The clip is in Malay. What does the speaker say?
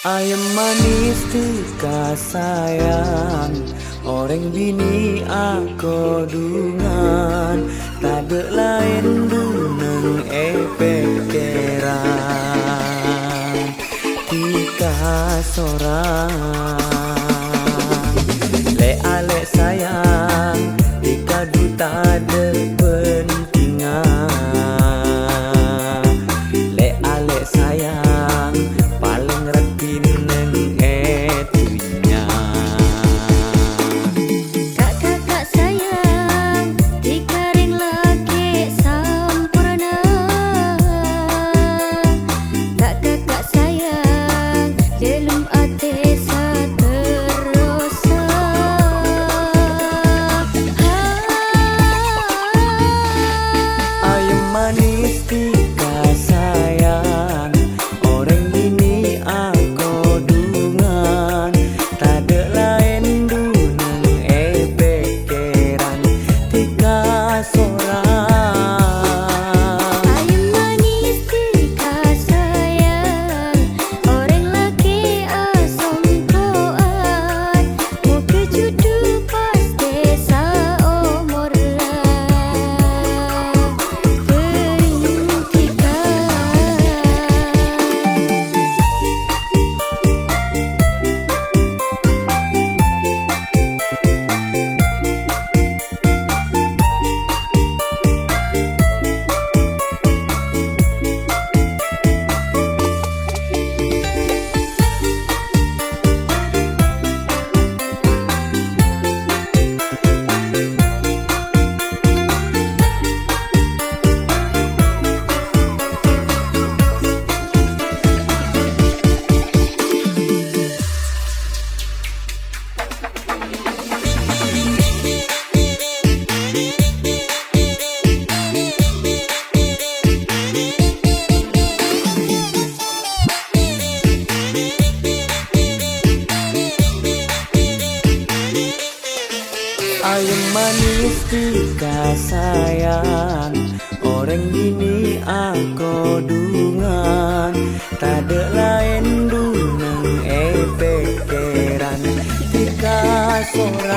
Ayam manis tika sayang, orang bini aku dungan, tak ada lain dunang pekeran tika sorang. Le ale sayang, tika duta de pentingan. Le ale sayang, paling retin neng etunya. Kakak sayang, dikaring laki sampurna. Kakak sayang, jelum ate saterosa. Ayam manis tika sayang, orang bini aku dungan, tak ada lain dunang pekeran tika sorang. Ayam manis tika sayang, orang laki asongkoan. Mau kejudu pas desa umur Ayam manis tika sayang, orang bini aku dungan, tak ada lain dunang pekeran tika sorang.